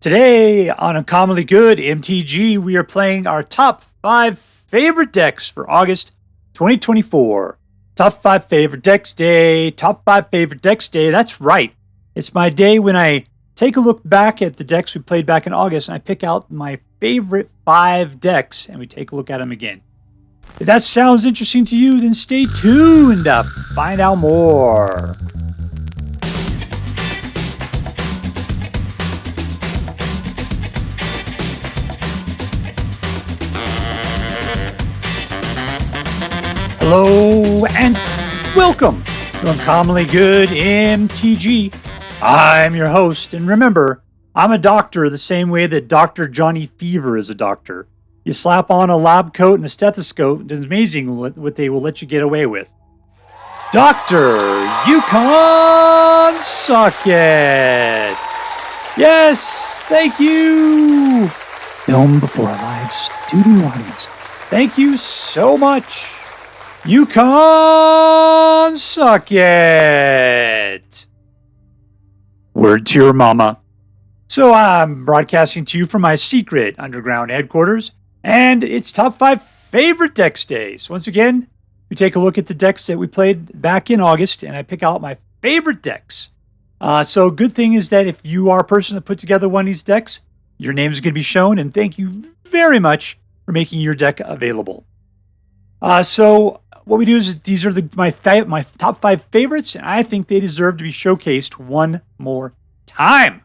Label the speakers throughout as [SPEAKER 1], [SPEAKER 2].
[SPEAKER 1] Today on Uncommonly Good MTG, we are playing our top 5 favorite decks for August 2024. Top 5 favorite decks day, top 5 favorite decks day. That's right. It's my day when I take a look back at the decks we played back in August and I pick out my favorite 5 decks and we take a look at them again. If that sounds interesting to you, then stay tuned to find out more. Hello and welcome to Uncommonly Good MTG. I'm your host, and remember, I'm a doctor the same way that Dr. Johnny Fever is a doctor. You slap on a lab coat and a stethoscope, and it's amazing what they will let you get away with. Dr. Yukon Socket! Yes, thank you! Film before a live studio audience. Thank you so much. Yukon Socket! Word to your mama. So I'm broadcasting to you from my secret underground headquarters, and it's top 5 favorite decks day. So once again, we take a look at the decks that we played back in August, and I pick out my favorite decks. So good thing is that if you are a person that put together one of these decks, your name is going to be shown, and thank you very much for making your deck available. So what we do is these are my top 5 favorites, and I think they deserve to be showcased one more time.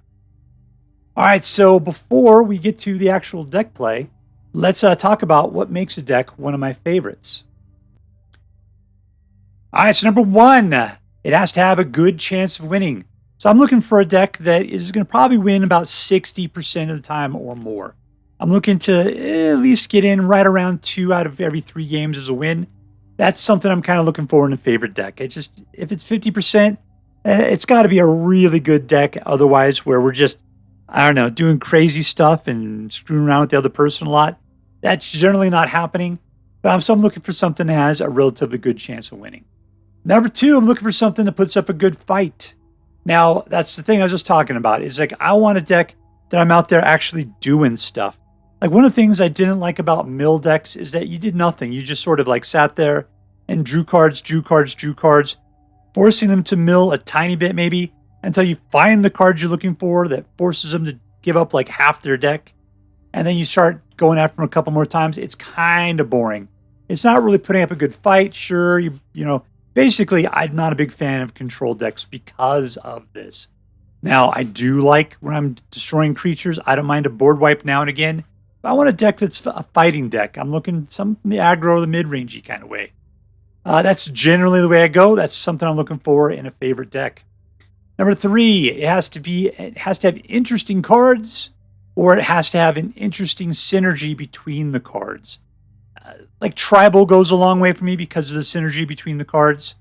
[SPEAKER 1] All right, so before we get to the actual deck play, let's talk about what makes a deck one of my favorites. All right, so number 1, it has to have a good chance of winning. So I'm looking for a deck that is going to probably win about 60% of the time or more. I'm looking to at least get in right around 2 out of every 3 games as a win. That's something I'm kind of looking for in a favorite deck. If it's 50%, it's got to be a really good deck. Otherwise, where we're just, I don't know, doing crazy stuff and screwing around with the other person a lot. That's generally not happening. So I'm looking for something that has a relatively good chance of winning. Number 2, I'm looking for something that puts up a good fight. Now, that's the thing I was just talking about. Is like I want a deck that I'm out there actually doing stuff. Like one of the things I didn't like about mill decks is that you did nothing. You just sort of like sat there and drew cards, forcing them to mill a tiny bit maybe until you find the cards you're looking for that forces them to give up like half their deck. And then you start going after them a couple more times. It's kind of boring. It's not really putting up a good fight. Sure, you know, basically I'm not a big fan of control decks because of this. Now, I do like when I'm destroying creatures. I don't mind a board wipe now and again. I want a deck that's a fighting deck. I'm looking something in the aggro or the mid-rangey kind of way. That's generally the way I go. That's something I'm looking for in a favorite deck. Number 3, it has to have interesting cards, or it has to have an interesting synergy between the cards. Like tribal goes a long way for me because of the synergy between the cards.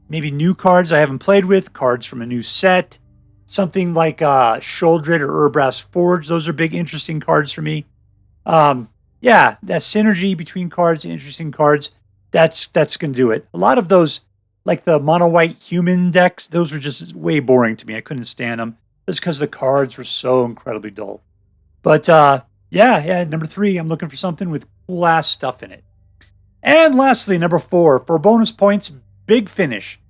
[SPEAKER 1] Maybe new cards I haven't played with, cards from a new set. Something like Sheoldred or Urabrask Forge. Those are big, interesting cards for me. Yeah, that synergy between cards and interesting cards, that's going to do it. A lot of those, like the mono-white human decks, those were just way boring to me. I couldn't stand them just because the cards were so incredibly dull. But yeah, number 3, I'm looking for something with cool-ass stuff in it. And lastly, number 4, for bonus points, big finish.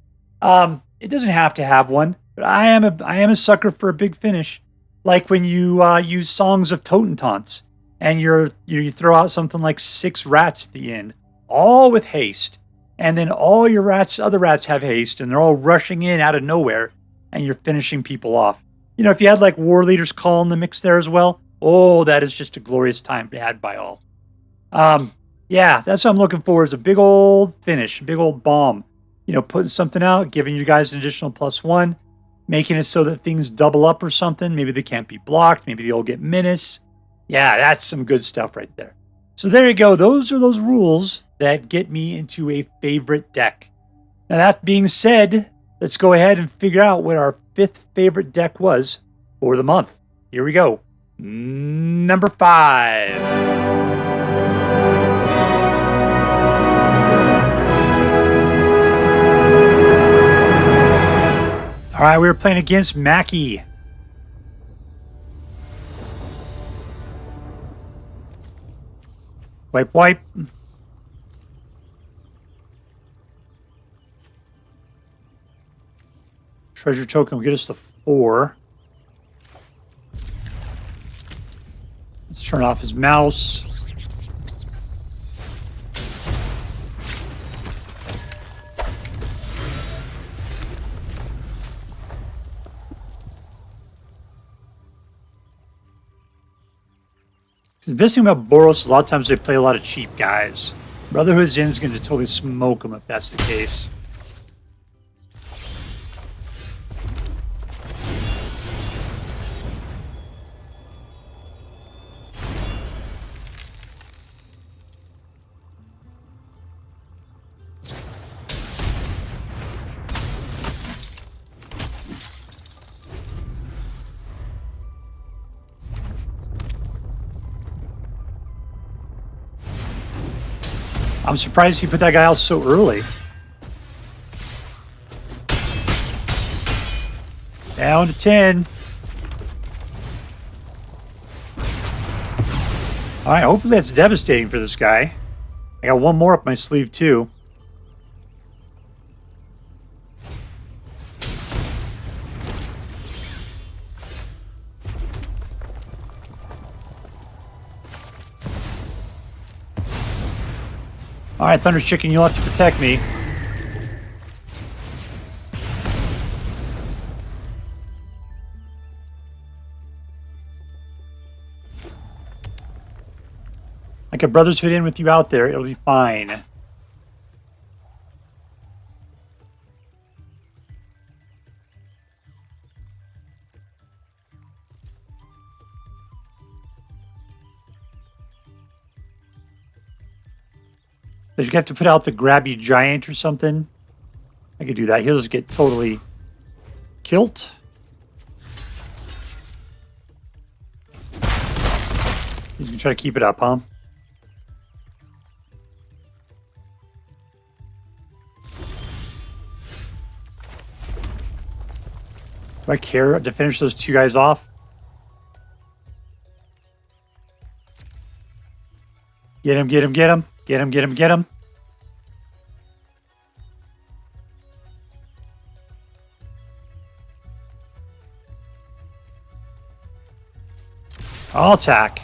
[SPEAKER 1] It doesn't have to have one. But I am a sucker for a big finish, like when you use Songs of Totentanz, and you throw out something like 6 rats at the end, all with haste, and then all your other rats have haste, and they're all rushing in out of nowhere, and you're finishing people off. You know, if you had like War Leader's Call in the mix there as well, oh, that is just a glorious time had by all. Yeah, that's what I'm looking for, is a big old finish, a big old bomb. You know, putting something out, giving you guys an additional +1. Making it so that things double up or something. Maybe they can't be blocked. Maybe they'll get menace. Yeah, that's some good stuff right there. So there you go. Those are those rules that get me into a favorite deck. Now that being said, let's go ahead and figure out what our 5th favorite deck was for the month. Here we go. Number 5. All right, we were playing against Macky. Wipe, wipe. Treasure token will get us to 4. Let's turn off his mouse. The best thing about Boros, a lot of times they play a lot of cheap guys. Brotherhood Zen is going to totally smoke them if that's the case. I'm surprised he put that guy out so early. Down to 10. Alright, hopefully that's devastating for this guy. I got one more up my sleeve too. Alright, Thunder Chicken, you'll have to protect me. Like a brother's hood in with you out there, it'll be fine. Did you have to put out the grabby giant or something? I could do that. He'll just get totally killed. He's gonna try to keep it up, huh? Do I care to finish those two guys off? Get him, get him, get him. Get him, get him, get him. I'll attack.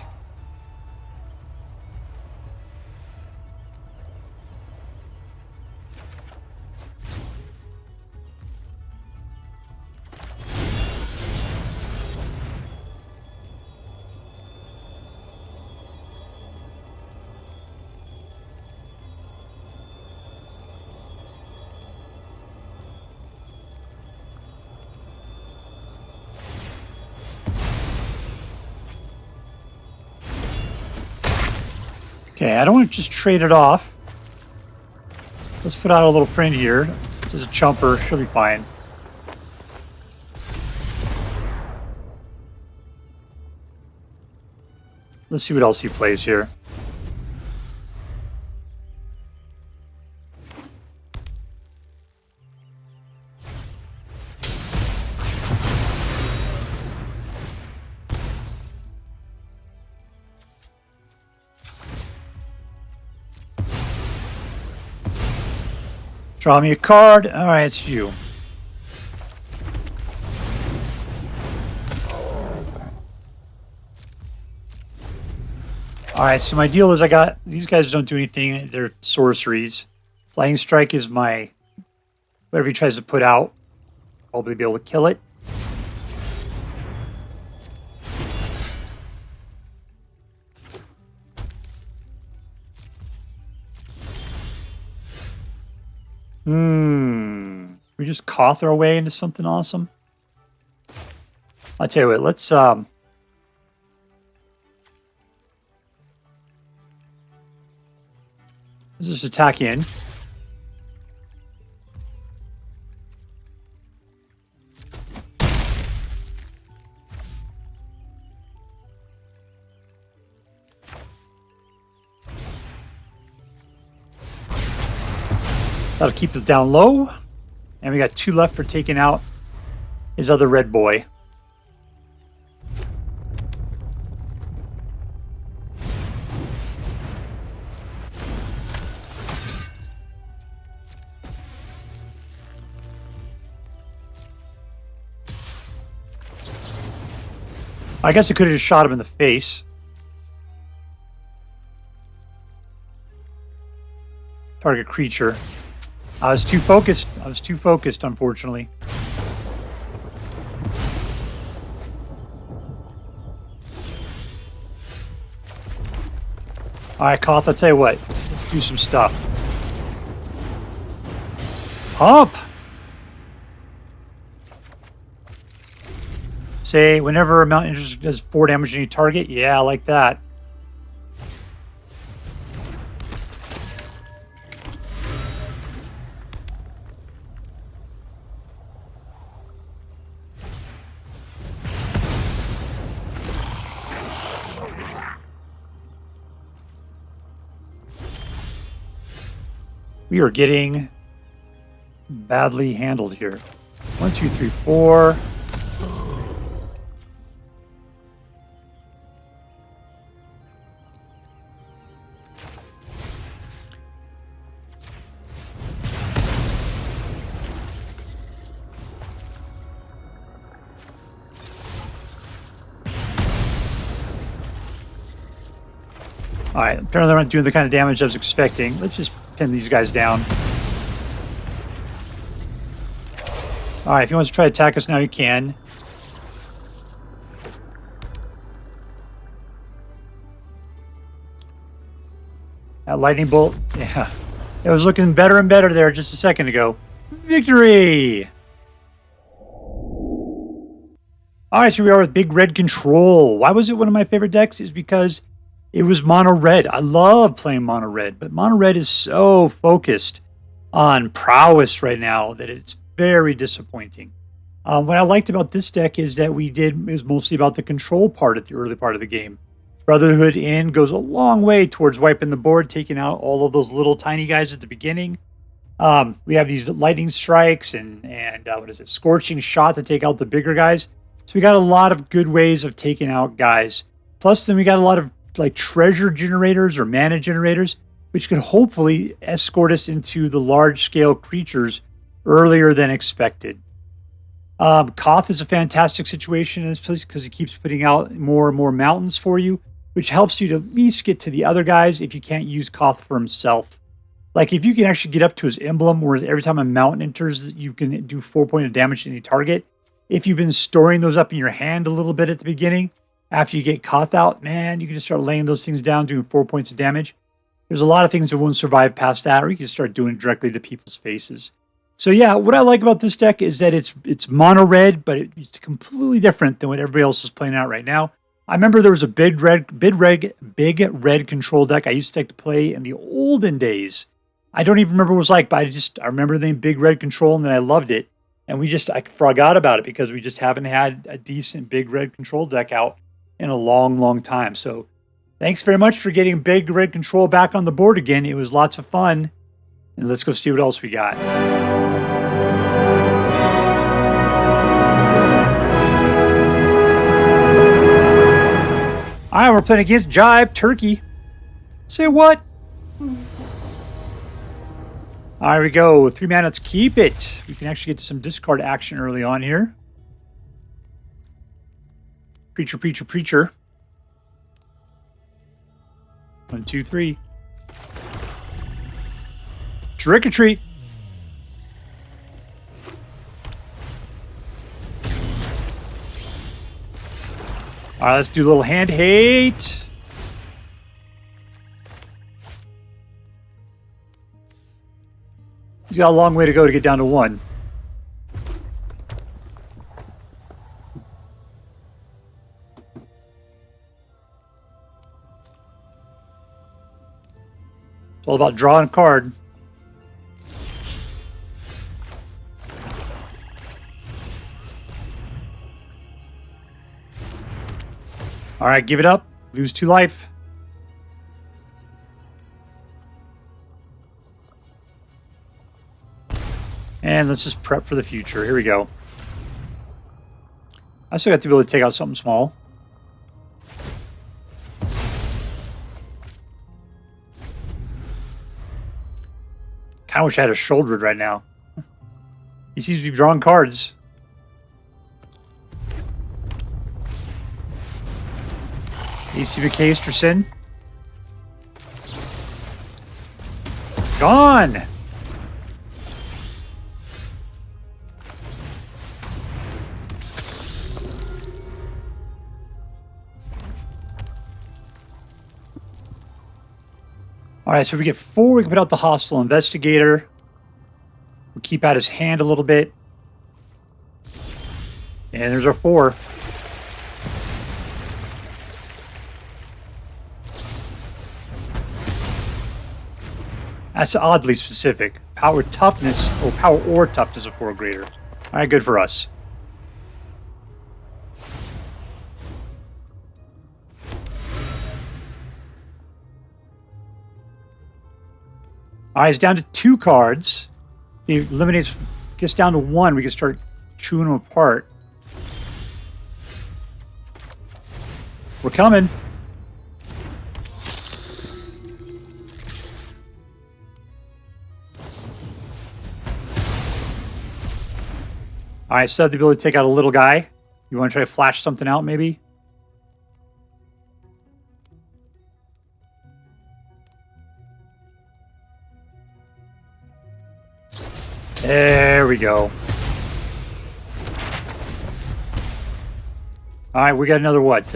[SPEAKER 1] Okay, I don't want to just trade it off. Let's put out a little friend here. This is a chumper. She'll be fine. Let's see what else he plays here. Draw me a card. All right, it's you. All right, so my deal is I got... These guys don't do anything. They're sorceries. Flying Strike is my... Whatever he tries to put out, probably be able to kill it. We just Koth our way into something awesome. I'll tell you what, let's just attack in. That'll keep us down low. And we got 2 left for taking out his other red boy. I guess I could have just shot him in the face. Target creature. I was too focused. Unfortunately. Alright, Koth, I'll tell you what. Let's do some stuff. Pump! Say, whenever a mountain enters does 4 damage to any target. Yeah, I like that. We are getting badly handled here. 1, 2, 3, 4. Alright, apparently they're not doing the kind of damage I was expecting. Let's just pin these guys down. Alright, if he wants to try to attack us now, he can. That lightning bolt, yeah. It was looking better and better there just a second ago. Victory! Alright, so we are with Big Red Control. Why was it one of my favorite decks? Is because it was mono red. I love playing mono red, but mono red is so focused on prowess right now that it's very disappointing. What I liked about this deck is that it was mostly about the control part at the early part of the game. Brotherhood in goes a long way towards wiping the board, taking out all of those little tiny guys at the beginning. We have these lightning strikes and what is it, scorching shot to take out the bigger guys. So we got a lot of good ways of taking out guys. Plus, then we got a lot of like treasure generators or mana generators, which could hopefully escort us into the large-scale creatures earlier than expected. Koth is a fantastic situation in this place because he keeps putting out more and more mountains for you, which helps you to at least get to the other guys if you can't use Koth for himself. Like if you can actually get up to his emblem, where every time a mountain enters, you can do 4 points of damage to any target. If you've been storing those up in your hand a little bit at the beginning, after you get Koth out, man, you can just start laying those things down, doing 4 points of damage. There's a lot of things that won't survive past that, or you can start doing it directly to people's faces. So yeah, what I like about this deck is that it's mono red, but it's completely different than what everybody else is playing out right now. I remember there was a big red control deck I used to like to play in the olden days. I don't even remember what it was like, but I remember the name Big Red Control, and then I loved it. And I forgot about it because we just haven't had a decent Big Red Control deck out in a long, long time. So thanks very much for getting Big Red Control back on the board again. It was lots of fun. And let's go see what else we got. All right, we're playing against JiveTurkey. Say what? All right, we go. 3 mana, let's keep it. We can actually get to some discard action early on here. Preacher, preacher, preacher. 1, 2, 3. Trick or treat. All right, let's do a little hand hate. He's got a long way to go to get down to 1. It's all about drawing a card. All right, give it up. Lose 2 life. And let's just prep for the future. Here we go. I still got to be able to take out something small. Kind of wish I had a shouldered right now. He seems to be drawing cards. AC McKaysterson. Gone! Alright, so we get 4. We can put out the Hostile Investigator. We'll keep out his hand a little bit. And there's our 4. That's oddly specific. Power toughness, or power or toughness of 4 greater. Alright, good for us. Alright, it's down to 2 cards. He eliminates, gets down to 1. We can start chewing them apart. We're coming. Alright, so I have the ability to take out a little guy. You want to try to flash something out, maybe? There we go. Alright, we got another, what,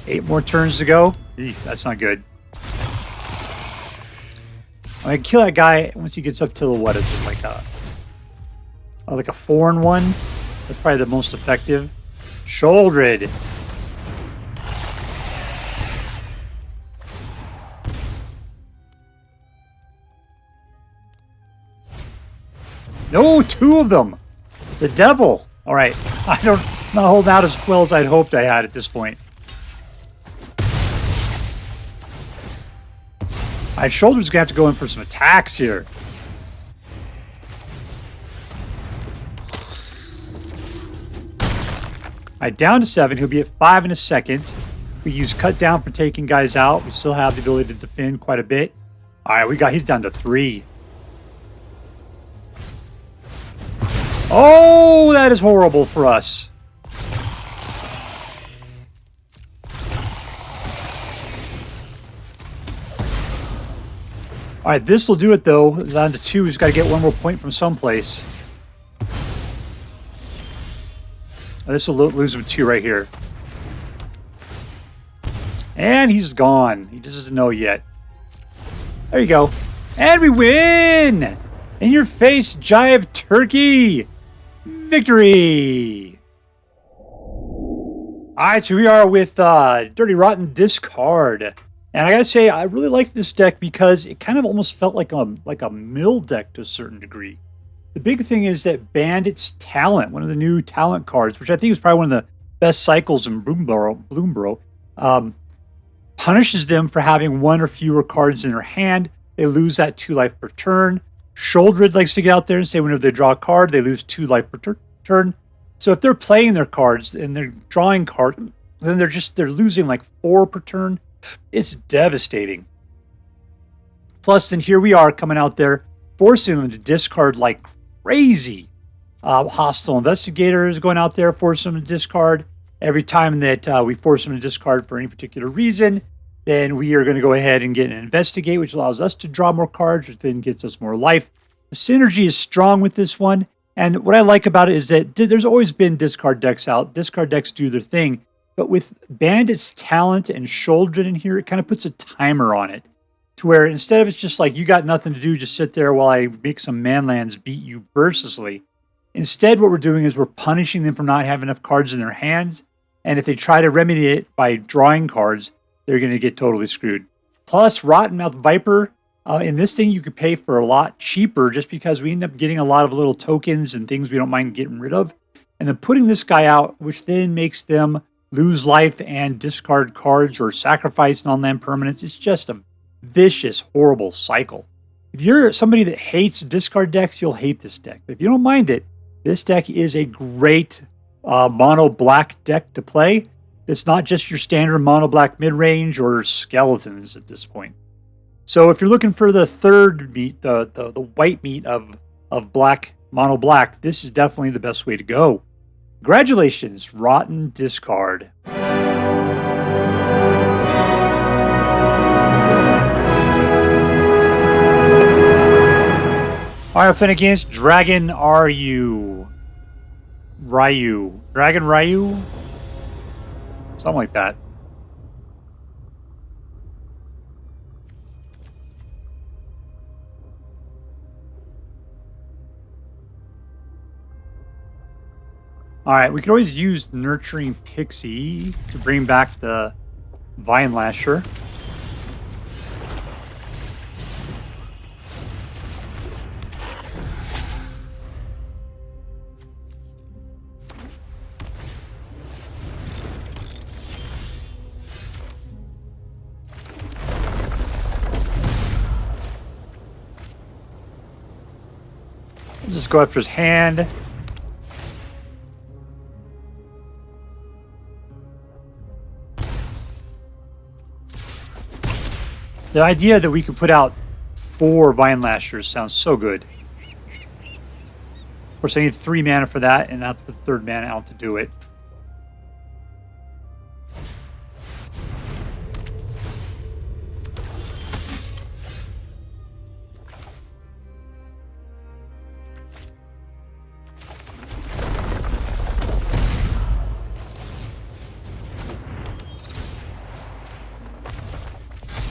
[SPEAKER 1] 8 more turns to go? Eek, that's not good. I can kill that guy once he gets up to, what is it, like a 4-1? That's probably the most effective. Shouldered. No, 2 of them. The devil. All right. I'm not holding out as well as I'd hoped I had at this point. All right, Shoulder's going to have to go in for some attacks here. All right, down to 7. He'll be at 5 in a second. We use Cut Down for taking guys out. We still have the ability to defend quite a bit. All right, he's down to 3. Oh, that is horrible for us. All right, this will do it, though. Down to 2. He's got to get 1 more point from someplace. This will lose him 2 right here. And he's gone. He just doesn't know yet. There you go. And we win! In your face, JiveTurkey! Victory! Alright, so we are with Dirty Rotten Discard. And I gotta say, I really like this deck because it kind of almost felt like a mill deck to a certain degree. The big thing is that Bandit's Talent, one of the new talent cards, which I think is probably one of the best cycles in Bloomburrow, punishes them for having 1 or fewer cards in their hand. They lose that 2 life per turn. Shouldered likes to get out there and say whenever they draw a card, they lose 2 life per turn. So if they're playing their cards and they're drawing cards, then they're losing like 4 per turn. It's devastating. Plus, then here we are coming out there, forcing them to discard like crazy. Hostile Investigator is going out there, forcing them to discard. Every time that we force them to discard for any particular reason, then we are going to go ahead and get an Investigate, which allows us to draw more cards, which then gets us more life. The synergy is strong with this one. And what I like about it is that there's always been discard decks out. Discard decks do their thing. But with Bandit's Talent and Shouldered in here, it kind of puts a timer on it. To where instead of it's just like, you got nothing to do, just sit there while I make some manlands beat you mercilessly. Instead, what we're doing is we're punishing them for not having enough cards in their hands. And if they try to remedy it by drawing cards, they're going to get totally screwed. Plus, Rottenmouth Viper, in this thing you could pay for a lot cheaper just because we end up getting a lot of little tokens and things we don't mind getting rid of. And then putting this guy out, which then makes them lose life and discard cards or sacrifice non-land permanents. It's just a vicious, horrible cycle. If you're somebody that hates discard decks, you'll hate this deck. But if you don't mind it, this deck is a great mono black deck to play. It's not just your standard mono black mid-range or skeletons at this point. So if you're looking for the third meat, the white meat of black, mono black, this is definitely the best way to go. Congratulations, Rotten Discard. Alright, playing against Dragon Ryu. Dragon Ryu? Something like that. Alright, we could always use Nurturing Pixie to bring back the Vine Lasher. Let's just go after his hand. The idea that we could put out 4 Vine Lashers sounds so good. Of course, I need 3 mana for that, and I have to put the 3rd mana out to do it.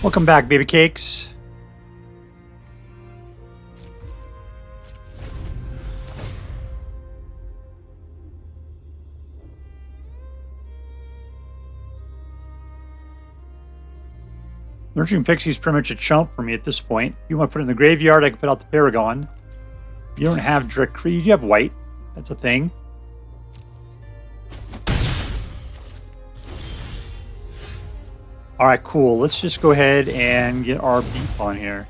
[SPEAKER 1] Welcome back, baby cakes. Nurturing Pixie is pretty much a chump for me at this point. You want to put it in the graveyard, I can put out the Paragon. You don't have Direct Creed, you have white. That's a thing. Alright, cool. Let's just go ahead and get our beef on here.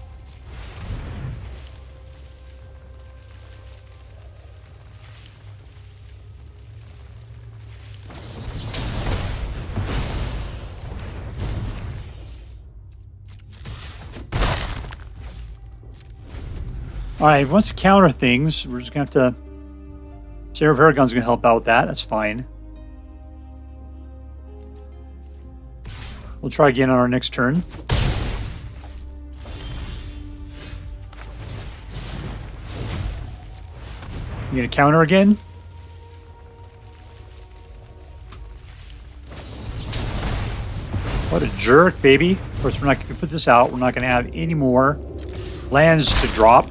[SPEAKER 1] Alright, if he wants to counter things, we're just going to have to... Sarah Paragon's going to help out with that. That's fine. We'll try again on our next turn. You gonna counter again? What a jerk, baby. Of course, we're not going to put this out. We're not going to have any more lands to drop.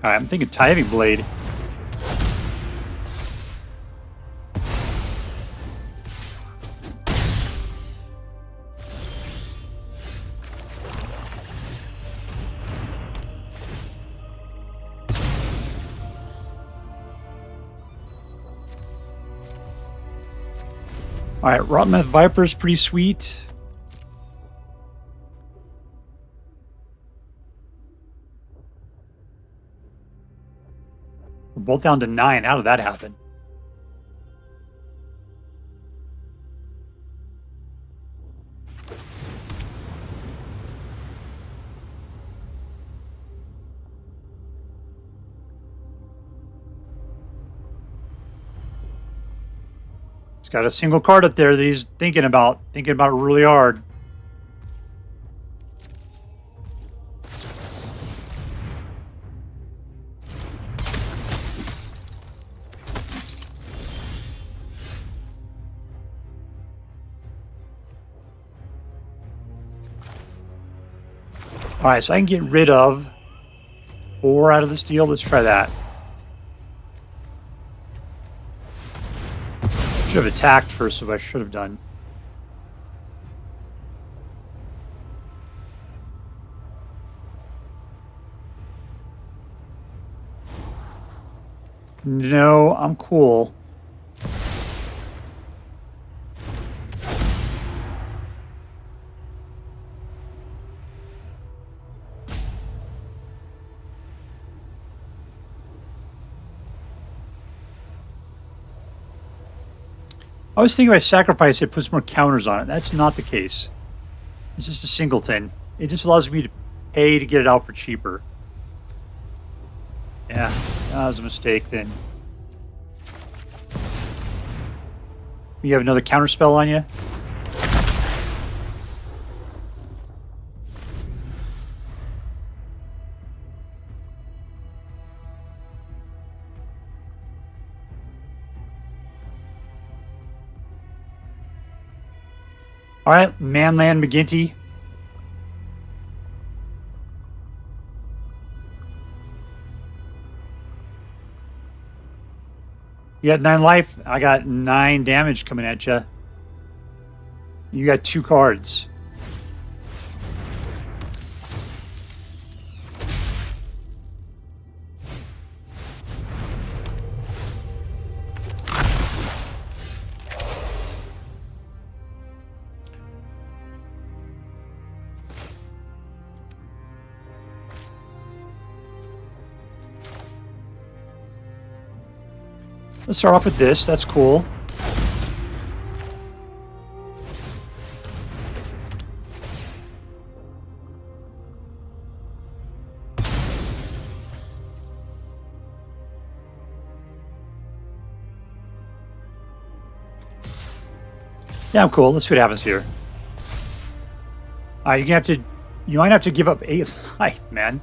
[SPEAKER 1] Alright, I'm thinking Tithing Blade. Alright, Rotmouth Viper's pretty sweet. We're both down to 9. How did that happen? He's got a single card up there that he's thinking about it really hard. Alright, so I can get rid of 4 out of this deal. Let's try that. Should have attacked first, so I should have done. No, I'm cool. I was thinking if I sacrifice it, puts more counters on it. That's not the case. It's just a singleton. It just allows me to pay to get it out for cheaper. Yeah, that was a mistake then. You have another counter spell on you? All right, Manland McGinty. You got 9 life. I got 9 damage coming at you. You got 2 cards. Let's start off with this. That's cool. Yeah, I'm cool. Let's see what happens here. All right, you might have to give up 8 life, man.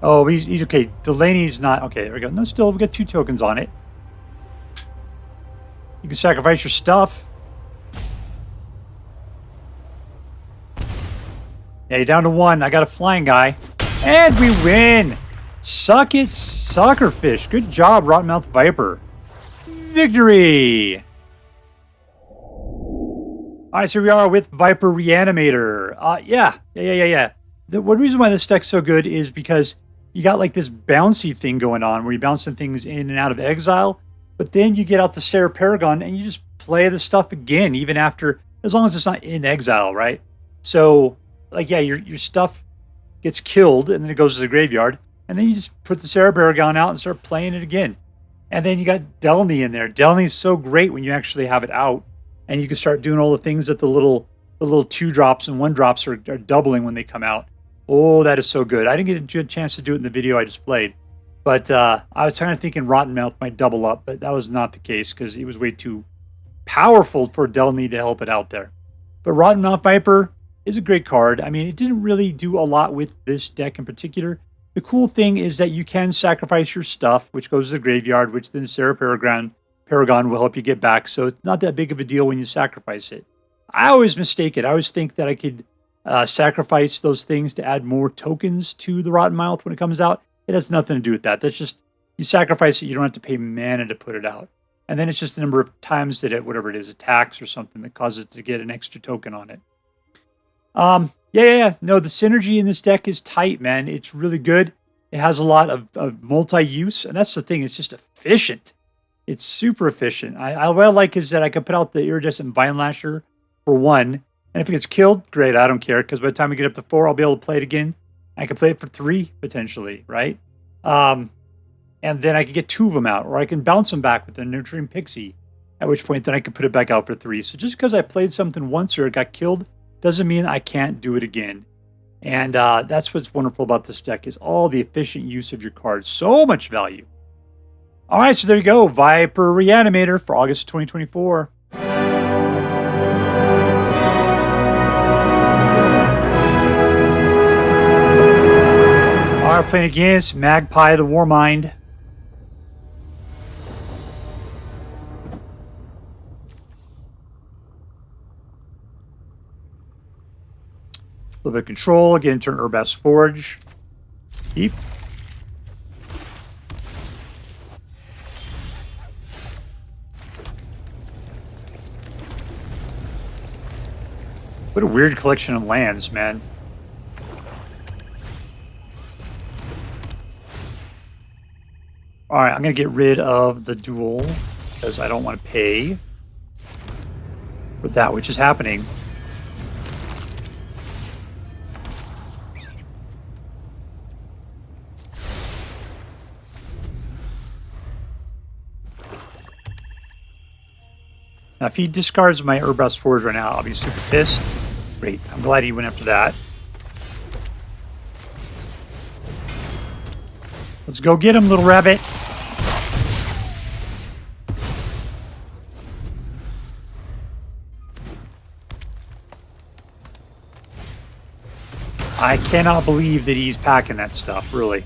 [SPEAKER 1] Oh, he's okay. Delaney's not okay. There we go. No, still we got 2 tokens on it. You can sacrifice your stuff. Yeah, you're down to 1. I got a flying guy, and we win. Suck it, Suckerfish. Good job, Rottenmouth Viper. Victory. All right, so we are with Viper Reanimator. Yeah. The one reason why this deck's so good is because you got like this bouncy thing going on where you're bouncing things in and out of exile, but then you get out the Sarah Paragon and you just play the stuff again, even after, as long as it's not in exile, right? So, like, yeah, your stuff gets killed and then it goes to the graveyard, and then you just put the Sarah Paragon out and start playing it again. And then you got Delny in there. Delny is so great when you actually have it out, and you can start doing all the things that the little 2-drops and 1-drops are doubling when they come out. Oh, that is so good. I didn't get a chance to do it in the video I just played. But I was kind of thinking Rottenmouth might double up, but that was not the case because he was way too powerful for Delny to help it out there. But Rottenmouth Viper is a great card. I mean, it didn't really do a lot with this deck in particular. The cool thing is that you can sacrifice your stuff, which goes to the graveyard, which then Sarah Paragon will help you get back. So it's not that big of a deal when you sacrifice it. I always mistake it. I always think that I could sacrifice those things to add more tokens to the Rottenmouth when it comes out. It has nothing to do with that. That's just, you sacrifice it, you don't have to pay mana to put it out. And then it's just the number of times that it, whatever it is, attacks or something that causes it to get an extra token on it. Yeah. No, the synergy in this deck is tight, man. It's really good. It has a lot of multi-use, and that's the thing. It's just efficient. It's super efficient. What I like is that I can put out the Iridescent Vine Lasher for 1, and if it gets killed, great, I don't care, because by the time we get up to 4, I'll be able to play it again. I can play it for 3, potentially, right? And then I can get 2 of them out, or I can bounce them back with the Nurturing Pixie, at which point then I can put it back out for 3. So just because I played something once or it got killed doesn't mean I can't do it again. And that's what's wonderful about this deck, is all the efficient use of your cards. So much value. All right, so there you go. Viper Reanimator for August 2024. All right, playing against Magpie the Warmind. A little bit of control, get into an Urabrask Forge. Keep. What a weird collection of lands, man. Alright, I'm going to get rid of the duel because I don't want to pay for that which is happening. Now, if he discards my Urabrask Forge right now, I'll be super pissed. Great. I'm glad he went after that. Let's go get him, little rabbit. I cannot believe that he's packing that stuff, really.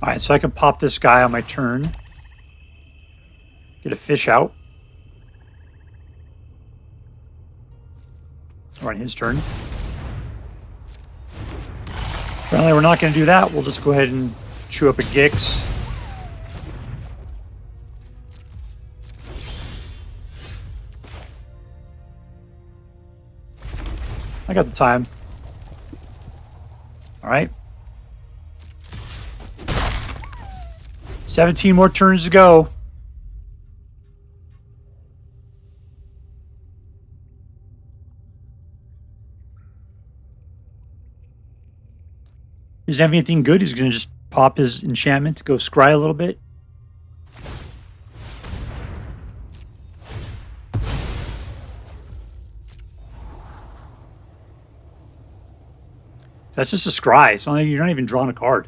[SPEAKER 1] Alright, so I can pop this guy on my turn. Get a fish out. Or on his turn. Apparently we're not going to do that. We'll just go ahead and chew up a Gix. I got the time. Alright. 17 more turns to go. Does he have anything good? He's going to just pop his enchantment to go scry a little bit. That's just a scry. It's not like you're not even drawing a card.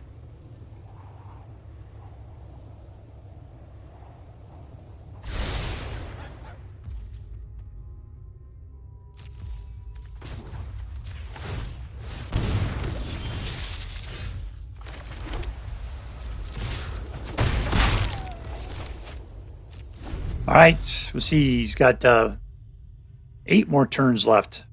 [SPEAKER 1] All right, we'll see. He's got 8 more turns left.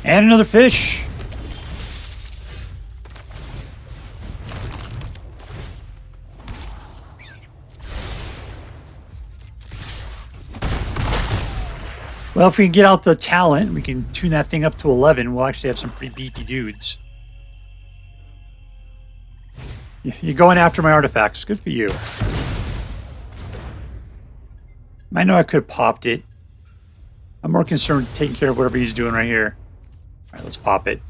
[SPEAKER 1] And another fish. Well, if we can get out the talent, we can tune that thing up to 11. We'll actually have some pretty beefy dudes. You're going after my artifacts. Good for you. I know I could have popped it. I'm more concerned taking care of whatever he's doing right here. All right, let's pop it.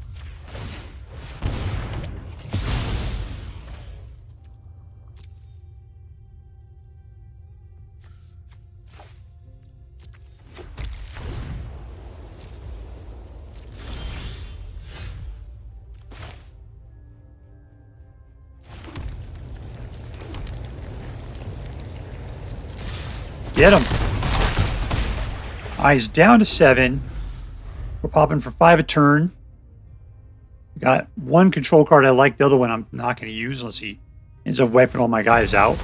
[SPEAKER 1] Get him. He's down to 7. We're popping for 5 a turn. We got one control card I like. The other one I'm not going to use unless he ends up wiping all my guys out.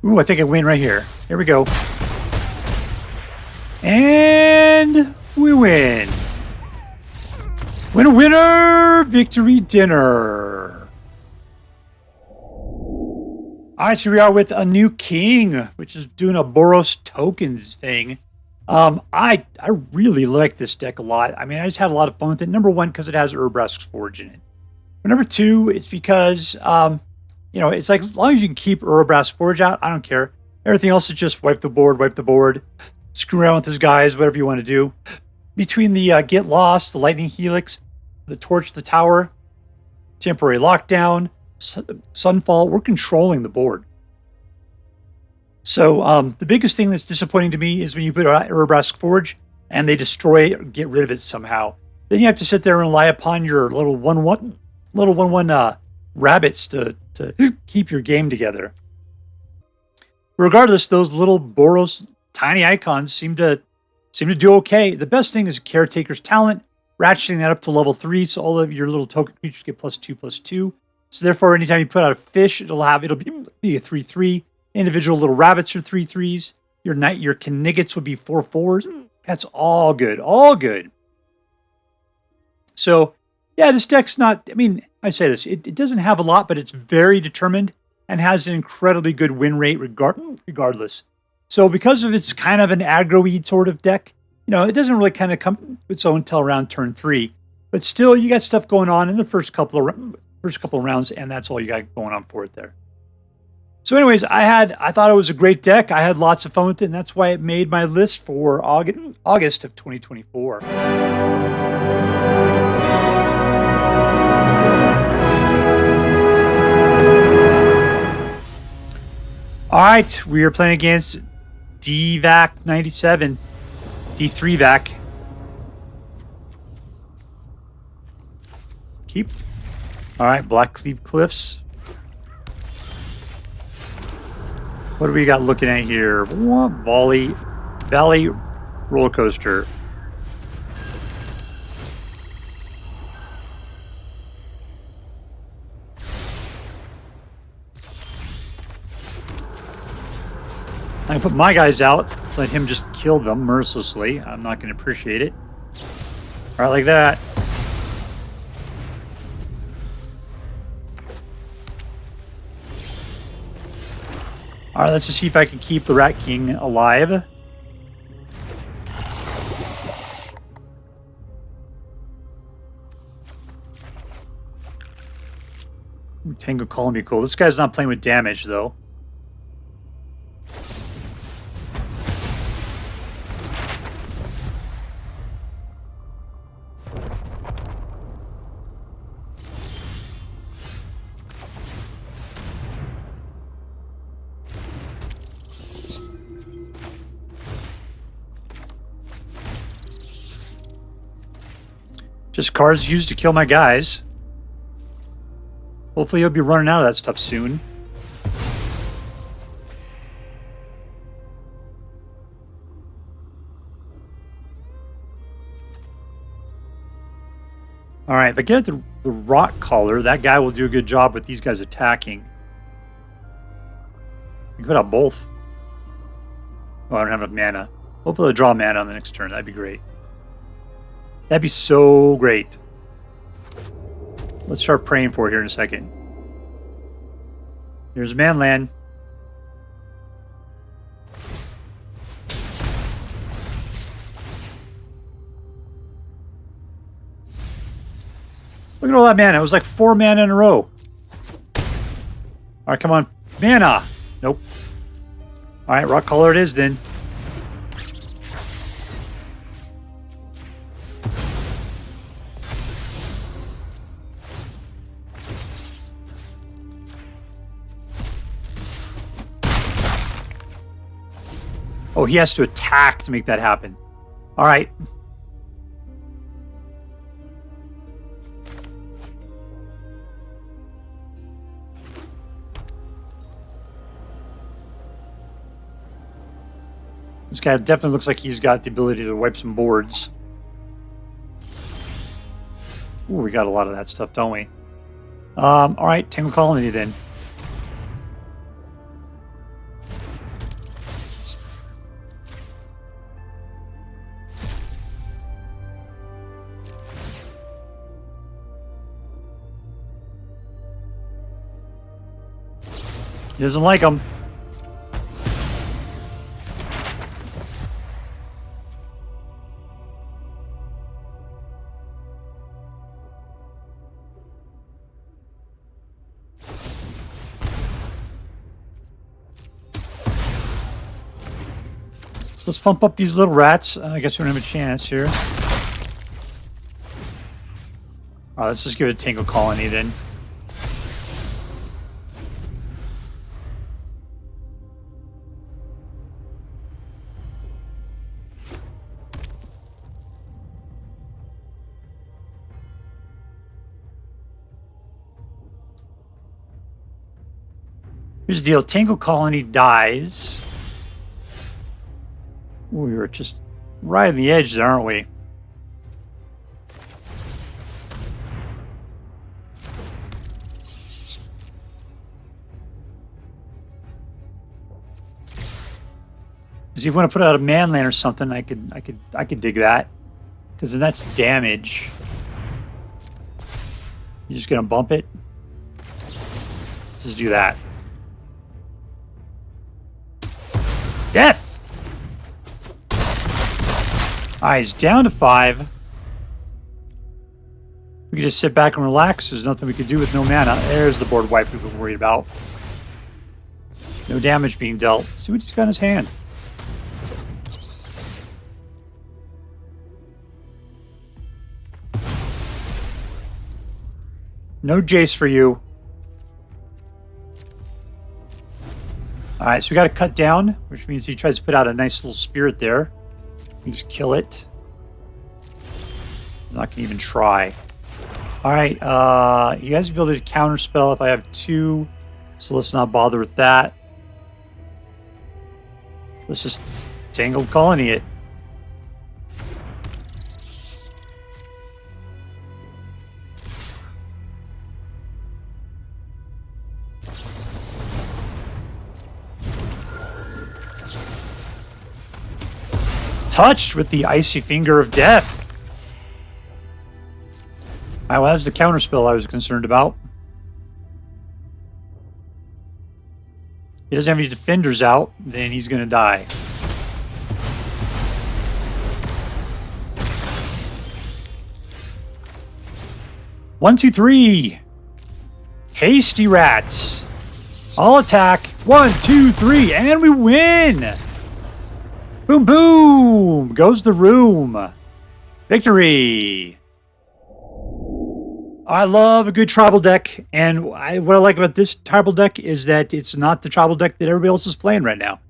[SPEAKER 1] Ooh, I think I win right here. There we go. And we win. Winner, winner, victory dinner. All right, so we are with a new king, which is doing a Boros tokens thing. I really like this deck a lot. I mean, I just had a lot of fun with it. Number one, because it has Urabrask's Forge in it. But number two, it's because you know, it's like as long as you can keep Urabrask's Forge out, I don't care. Everything else is just wipe the board, screw around with his guys, whatever you want to do. Between the Get Lost, the Lightning Helix, the Torch the Tower, Temporary Lockdown, Sunfall, we're controlling the board. So the biggest thing that's disappointing to me is when you put Urabrask's Forge and they destroy it or get rid of it somehow. Then you have to sit there and rely upon your little 1/1 rabbits to keep your game together. Regardless, those little Boros tiny icons seem to do okay. The best thing is Caretaker's talent, ratcheting that up to level 3, so all of your little token creatures get +2/+2. So therefore, anytime you put out a fish, it'll be a 3/3. Individual little rabbits are 3/3s. Your Knigets would be 4/4s. That's all good, all good. So yeah, this deck's not, I mean, I say this, it doesn't have a lot, but it's very determined and has an incredibly good win rate regardless. So because of it's kind of an aggro-y sort of deck, you know, it doesn't really kind of come to its own until around turn 3. But still, you got stuff going on in the first couple of rounds, and that's all you got going on for it there. So anyways, I thought it was a great deck. I had lots of fun with it, and that's why it made my list for August of 2024. All right, we are playing against DVAC 97, D3VAC. Keep. All right, Blackcleave Cliffs. What do we got looking at here? Valley Rotcaller. I put my guys out, let him just kill them mercilessly. I'm not going to appreciate it. All right, like that. All right, let's just see if I can keep the Rat King alive. Ooh, Tangled Colony, cool. This guy's not playing with damage, though. Just cards used to kill my guys. Hopefully he'll be running out of that stuff soon. All right, if I get the Rotcaller, that guy will do a good job with these guys attacking. I can put out both. Oh, I don't have enough mana. Hopefully they'll draw mana on the next turn. That'd be great. That'd be so great. Let's start praying for it here in a second. There's Manland. Look at all that mana. It was like 4 mana in a row. All right, come on. Mana. Nope. All right, Rotcaller it is then. Oh, he has to attack to make that happen. All right. This guy definitely looks like he's got the ability to wipe some boards. Ooh, we got a lot of that stuff, don't we? All right, Tangled Colony then. He doesn't like them. Let's pump up these little rats. I guess we don't have a chance here. All right, let's just give it a Tangled Colony then. Here's the deal. Tangled Colony dies. Ooh, we were just right on the edge there, aren't we? Because if you want to put out a Manland or something, I could dig that. Because then that's damage. You're just gonna bump it. Let's just do that. Death! Alright, he's down to 5. We can just sit back and relax. There's nothing we can do with no mana. There's the board wipe we've been worried about. No damage being dealt. Let's see what he's got in his hand. No Jace for you. Alright, so we got to cut down, which means he tries to put out a nice little spirit there. You just kill it. He's not going to even try. Alright, he has the ability to counterspell if I have 2, so let's not bother with that. Let's just Tangled Colony it. Touched with the icy finger of death. Well, that was the counterspell I was concerned about. He doesn't have any defenders out, then he's going to die. One, two, three. Hasty rats. All attack. 1, 2, 3, and we win. Boom, boom. Goes the room. Victory. I love a good tribal deck, and what I like about this tribal deck is that it's not the tribal deck that everybody else is playing right now.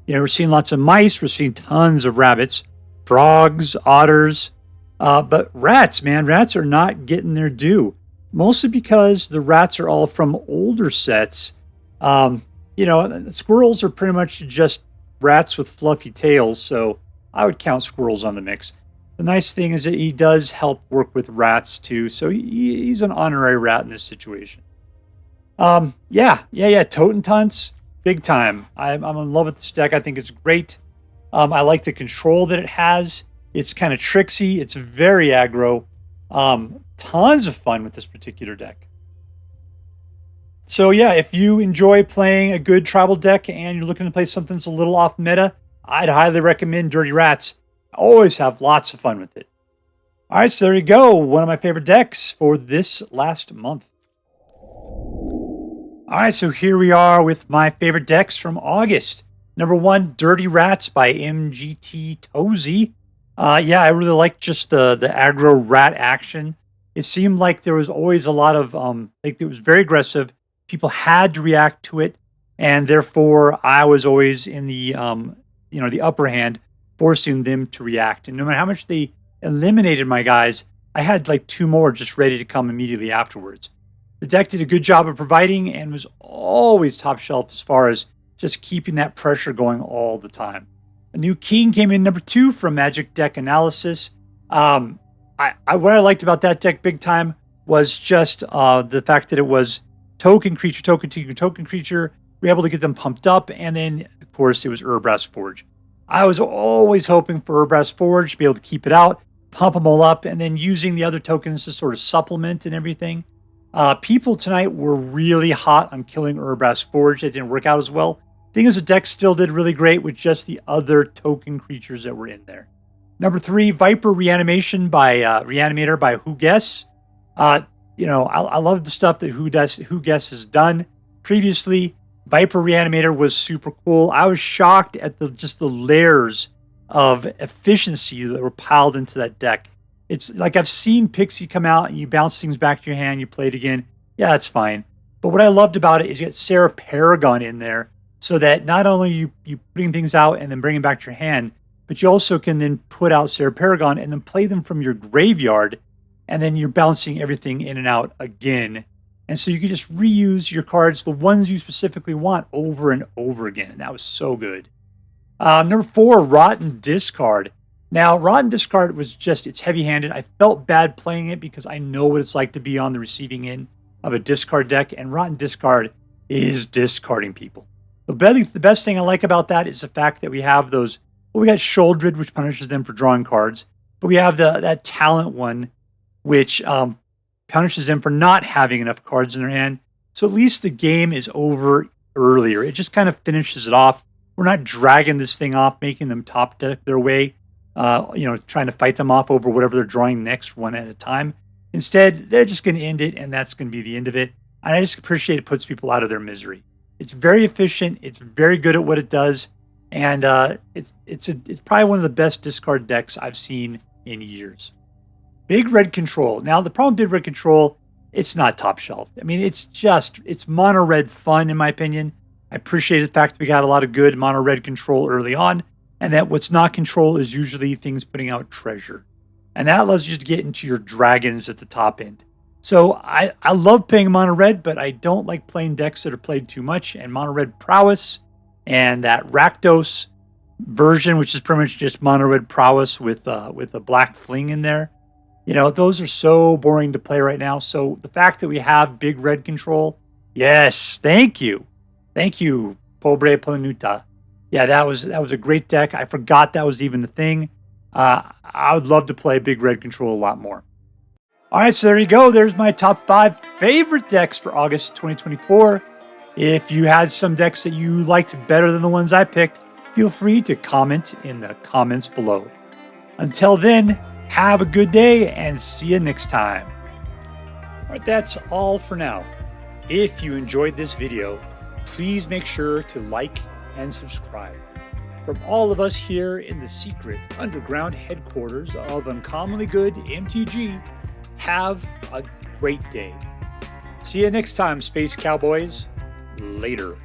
[SPEAKER 1] You know, we're seeing lots of mice, we're seeing tons of rabbits, frogs, otters, but rats, man, rats are not getting their due. Mostly because the rats are all from older sets. You know, squirrels are pretty much just rats with fluffy tails, so I would count squirrels on the mix. The nice thing is that he does help work with rats too, so he's an honorary rat in this situation. Yeah, Totentanz, big time. I'm in love with this deck. I think it's great. I like the control that it has. It's kind of tricksy. It's very aggro. Tons of fun with this particular deck. So yeah, if you enjoy playing a good tribal deck and you're looking to play something that's a little off meta, I'd highly recommend Dirty Rats. I always have lots of fun with it. All right, so there you go. One of my favorite decks for this last month. All right, so here we are with my favorite decks from August. Number 1, Dirty Rats by MGT Tozy. Yeah, I really like just the aggro rat action. It seemed like there was always a lot of, like it was very aggressive. People had to react to it. And therefore, I was always in the, the upper hand, forcing them to react. And no matter how much they eliminated my guys, I had like 2 more just ready to come immediately afterwards. The deck did a good job of providing and was always top shelf as far as just keeping that pressure going all the time. A new king came in number 2 from Magic Deck Analysis. What I liked about that deck big time was just the fact that it was token creature, token creature. We were able to get them pumped up, and then of course it was Urabrask Forge. I was always hoping for Urabrask Forge to be able to keep it out, pump them all up, and then using the other tokens to sort of supplement and everything. People tonight were really hot on killing Urabrask Forge. It didn't work out as well. Thing is, the deck still did really great with just the other token creatures that were in there. Number 3, Viper Reanimator by Who Guess. I love the stuff that Who Guess has done previously. Viper Reanimator was super cool. I was shocked at the layers of efficiency that were piled into that deck. It's like I've seen Pixie come out and you bounce things back to your hand, you play it again. Yeah, that's fine. But what I loved about it is you got Sarah Paragon in there so that not only you putting things out and then bringing back to your hand, but you also can then put out Sarah Paragon and then play them from your graveyard, and then you're bouncing everything in and out again. And so you can just reuse your cards, the ones you specifically want, over and over again. And that was so good. Number 4, Rotten Discard. Now, Rotten Discard was just, it's heavy-handed. I felt bad playing it because I know what it's like to be on the receiving end of a discard deck. And Rotten Discard is discarding people. The best thing I like about that is the fact that we have those, well, we got Sholdred, which punishes them for drawing cards. But we have that talent one, which punishes them for not having enough cards in their hand. So at least the game is over earlier. It just kind of finishes it off. We're not dragging this thing off, making them top deck their way, trying to fight them off over whatever they're drawing next one at a time. Instead, they're just going to end it, and that's going to be the end of it. And I just appreciate it puts people out of their misery. It's very efficient. It's very good at what it does. And it's probably one of the best discard decks I've seen in years. Big Red Control. Now, the problem with Big Red Control, it's not top shelf. I mean, it's mono red fun, in my opinion. I appreciate the fact that we got a lot of good mono red control early on, and that what's not control is usually things putting out treasure. And that allows you to get into your dragons at the top end. So I love playing mono red, but I don't like playing decks that are played too much. And mono red prowess and that Rakdos version, which is pretty much just mono red prowess with a black fling in there. Those are so boring to play right now. So the fact that we have big red control, yes, thank you. Thank you, Pobre Planuta. Yeah, that was a great deck. I forgot that was even the thing. I would love to play big red control a lot more. All right, so there you go. There's my top 5 favorite decks for August 2024. If you had some decks that you liked better than the ones I picked, feel free to comment in the comments below. Until then, have a good day and see you next time. All right, that's all for now. If you enjoyed this video, please make sure to like and subscribe. From all of us here in the secret underground headquarters of Uncommonly Good MTG, have a great day. See you next time, Space Cowboys. Later.